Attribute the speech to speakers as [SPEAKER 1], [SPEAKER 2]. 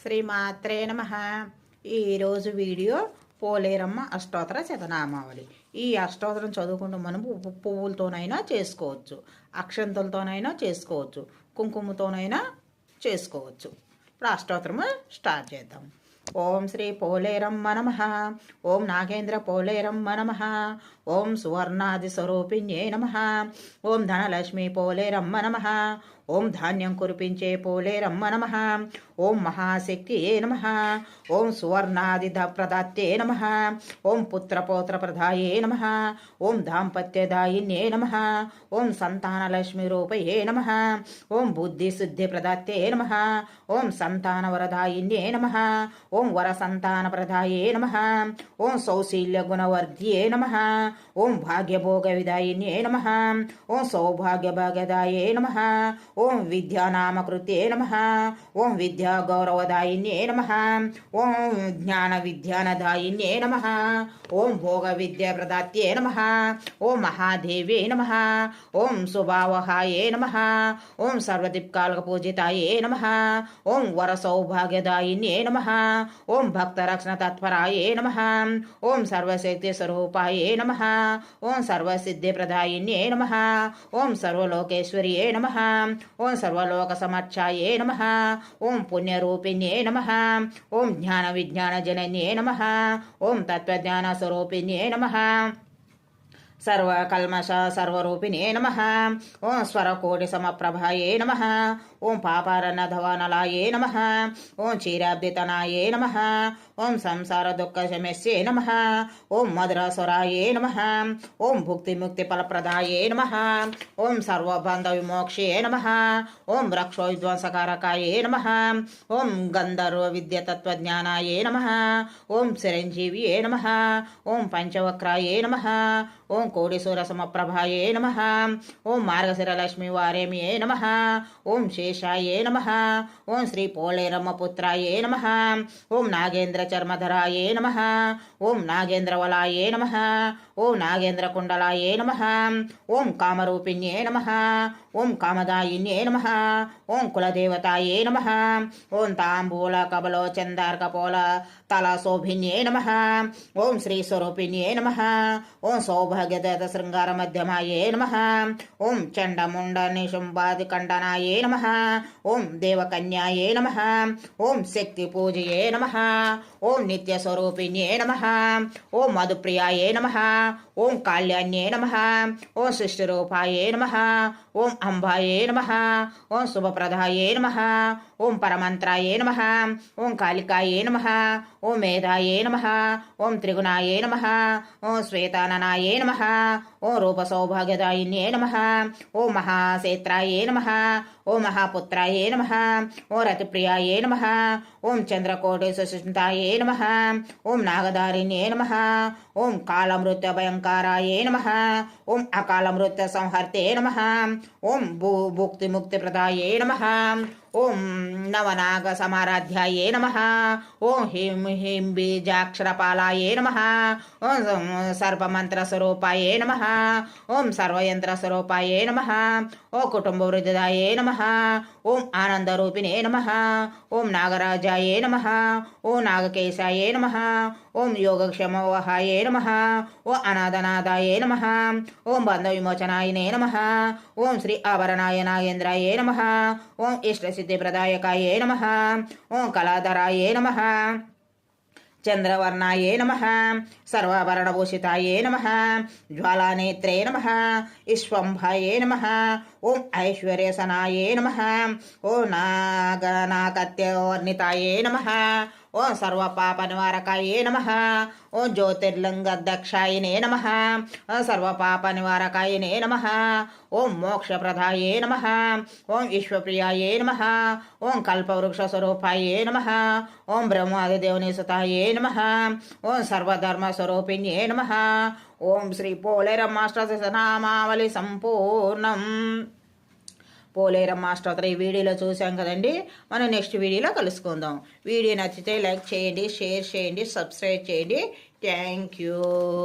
[SPEAKER 1] శ్రీమాత్రే నమః. ఈరోజు వీడియో పోలేరమ్మ అష్టోత్తర శతనామావళి. ఈ అష్టోత్తరం చదువుకుంటూ మనం పువ్వులతోనైనా చేసుకోవచ్చు, అక్షంతలతోనైనా చేసుకోవచ్చు, కుంకుమతోనైనా చేసుకోవచ్చు. ఇప్పుడు అష్టోత్తరము స్టార్ట్ చేద్దాం. ఓం శ్రీ పోలేరమ్మ నమః. ఓం నాగేంద్ర పోలేరమ్మ నమః. ఓం సువర్ణాది స్వరూపిణ్యే నమః. ఓం ధనలక్ష్మి పోలేరమ్మ నమః. ఓం ధాన్యం కురిపించే పోలేరమ్మ నమః. ఓం మహాశక్తియే నమః. ఓం సువర్ణాది ప్రదాత్తే నమః. ఓం పుత్రపౌత్ర ప్రదాయే నమః. ఓం దాంపత్యదాయిన్యే నమః. ఓం సంతానలక్ష్మి రూపయే నమః. ఓం బుద్ధి సిద్ధి ప్రదాత్తే నమః. ఓం సంతానవరదాయిన్యే నమః. ఓం వరసంతాన ప్రదాయే నమః. ఓం సౌశీల్య గుణవర్ధ్యే నమః. ఓం భాగ్యభోగ విదాయిన్యే నమః. ఓం సౌభాగ్యభాగ్యదాయే నమః. ఓం విద్యానామకృత్యే నమః. ఓం విద్యా గౌరవదాయిన్యే నమః. ఓం జ్ఞాన విద్యానదాయిన్యే నమః. ఓం భోగ విద్య ప్రదాత్యే నమః. ఓం మహాదేవ్యే నమః. ఓం సుభావహాయే నమః. ఓం సర్వదిక్కాలక పూజితాయే నమః. ఓం వర సౌభాగ్యదాయిన్యే నమః. ఓం భక్తరక్షణ తత్పరాయే నమః. ఓం సర్వశక్తి స్వరూపాయే నమః. ఓం సర్వసిద్ధి ప్రదాయిన్యే నమః. ఓం సర్వలోకేశ్వర్యే నమః. ఓం సర్వలోక సమర్చాయే నమః. ఓం పుణ్యరూపిణ్యే నమః. ఓం జ్ఞాన విజ్ఞాన జనన్యే నమః. ఓం తత్వజ్ఞాన స్వరూపిణ్యే నమః. సర్వకల్మష సర్వరూపిణే నమః. ఓం స్వరకోటి సమప్రభాయే నమః. ఓం పాపారనధవనలాయే నమః. ఓం క్షీరాబ్దితనాయే నమః. ఓం సంసార దుఃఖ శమస్యే నమః. ఓం మధురస్వరాయే నమః. ఓం భుక్తి ముక్తి ఫలప్రదాయే నమః. ఓం సర్వబంధ విమోక్షే నమః. ఓం రక్షో విధ్వంసకారకాయే నమః. ఓం గంధర్వ విద్య తత్వజ్ఞానాయే నమః. ఓం చిరంజీవియే నమః. ఓం పంచవక్రాయే నమః. ఓం కోడిసూర సమప్రభాయే నమః. ఓం మార్గశిర లక్ష్మీ వారేమియే నమః. ఓం శేషాయే నమః. ఓం శ్రీ పోలేరమ్మ పుత్రాయే నమః. ఓం నాగేంద్ర చర్మధరాయే నమః. ఓం నాగేంద్రవలాయే నమః. ఓం నాగేంద్ర కుండలాయే నమః. ఓం కామరూపిణ్యే నమః. ఓం కామదాయిన్యే నమః. ఓం కులదేవతాయే నమః. ఓం తాంబూల కబలో చందార్కపోల తల శోభిన్యే నమః. ఓం శ్రీ స్వరూపిణ్యే నమః. ఓం సౌభాగ్యదత శృంగార మధ్యమాయే నమః. ఓం చండముండ నిశుంబాది ఖండనాయే నమః. ఓం దేవకన్యాయే నమః. ఓం శక్తి పూజయే నమః. ఓం నిత్య స్వరూపిణ్యే నమః. ఓం మధుప్రియాయే నమః. ఓం కాళ్యాన్యే నమః. ఓం సృష్టిరూపాయే నమః. ఓం అంబాయే నమః. ఓం శుభప్రదాయే నమః. ఓం పరమంత్రాయే నమః. ఓం కాళికాయే నమః. ఓం మేధాయే నమః. ఓం త్రిగుణాయే నమః. ఓం శ్వేతాననాయే నమః. ఓం రూపసౌభాగ్యదాయిన్యే నమః. ఓం మహాసేత్రాయే నమః. ఓం మహాపుత్రాయే నమః. ఓం రతిప్రియాయే నమః. ఓం చంద్రకోటి సుష్మితాయే నమః. ఓం నాగధారిణ్యే నమః. ఓం కాళమృత్య భయంకరాయే నమః. ఓం అకాళమృత్య సంహర్తే నమః. ఓం భుక్తి ముక్తి ప్రదాయే నమః. ఓం నవనాగ సమారాధ్యాయే నమః. ఓం హిం హిం బీజాక్షరపాలాయే నమః. ఓం సర్వమంత్రస్వరూపాయే నమః. ఓం సర్వయంత్రస్వరూపాయే నమః. ఓం కుటుంబ వృద్ధిదాయే నమః. ఓం ఆనందరూపిణే నమః. ఓం నాగరాజాయే నమః. ఓం నాగకేశాయే నమః. ఓం యోగక్షమోహాయే నమః. ఓం అనాథనాథాయే నమః. ఓం బంధ విమోచనాయనే నమః. ఓం శ్రీ ఆభరణాయ నాగేంద్రాయే నమః. ఓం ఇష్టసిద్ధిప్రదాయకాయే నమః. ఓం కళాధరాయే నమః. చంద్రవర్ణాయే నమః. సర్వాభరణభూషితాయే నమః. జ్వాలానేత్రే నమః. విశ్వంభాయే నమః. ఓం ఐశ్వర్యసనాయే నమః. ఓం నాగనాకత్యవర్ణితాయే నమః. ఓం సర్వపాపనివారకాయే నమః. ఓం జ్యోతిర్లింగదక్షాయినే నమః. ఓం సర్వపాపనివారకాయనే నమః. ఓం మోక్షప్రదాయే నమః. ఓం విశ్వప్రియాయే నమః. ఓం కల్పవృక్షస్వరూపాయే నమః. ఓం బ్రహ్మాదిదేవుని సుతాయే నమః. ఓం సర్వధర్మస్వరూపిణ్యే నమః. ఓం శ్రీ పోలేరమ్మ అష్టోత్తరనామావళి సంపూర్ణం. పోలేరమ్మ అష్టోత్తర ఈ వీడియోలో చూసాం కదండి. మనం నెక్స్ట్ వీడియోలో కలుసుకుందాం. వీడియో నచ్చితే లైక్ చేయండి, షేర్ చేయండి, సబ్స్క్రైబ్ చేయండి. Thank you.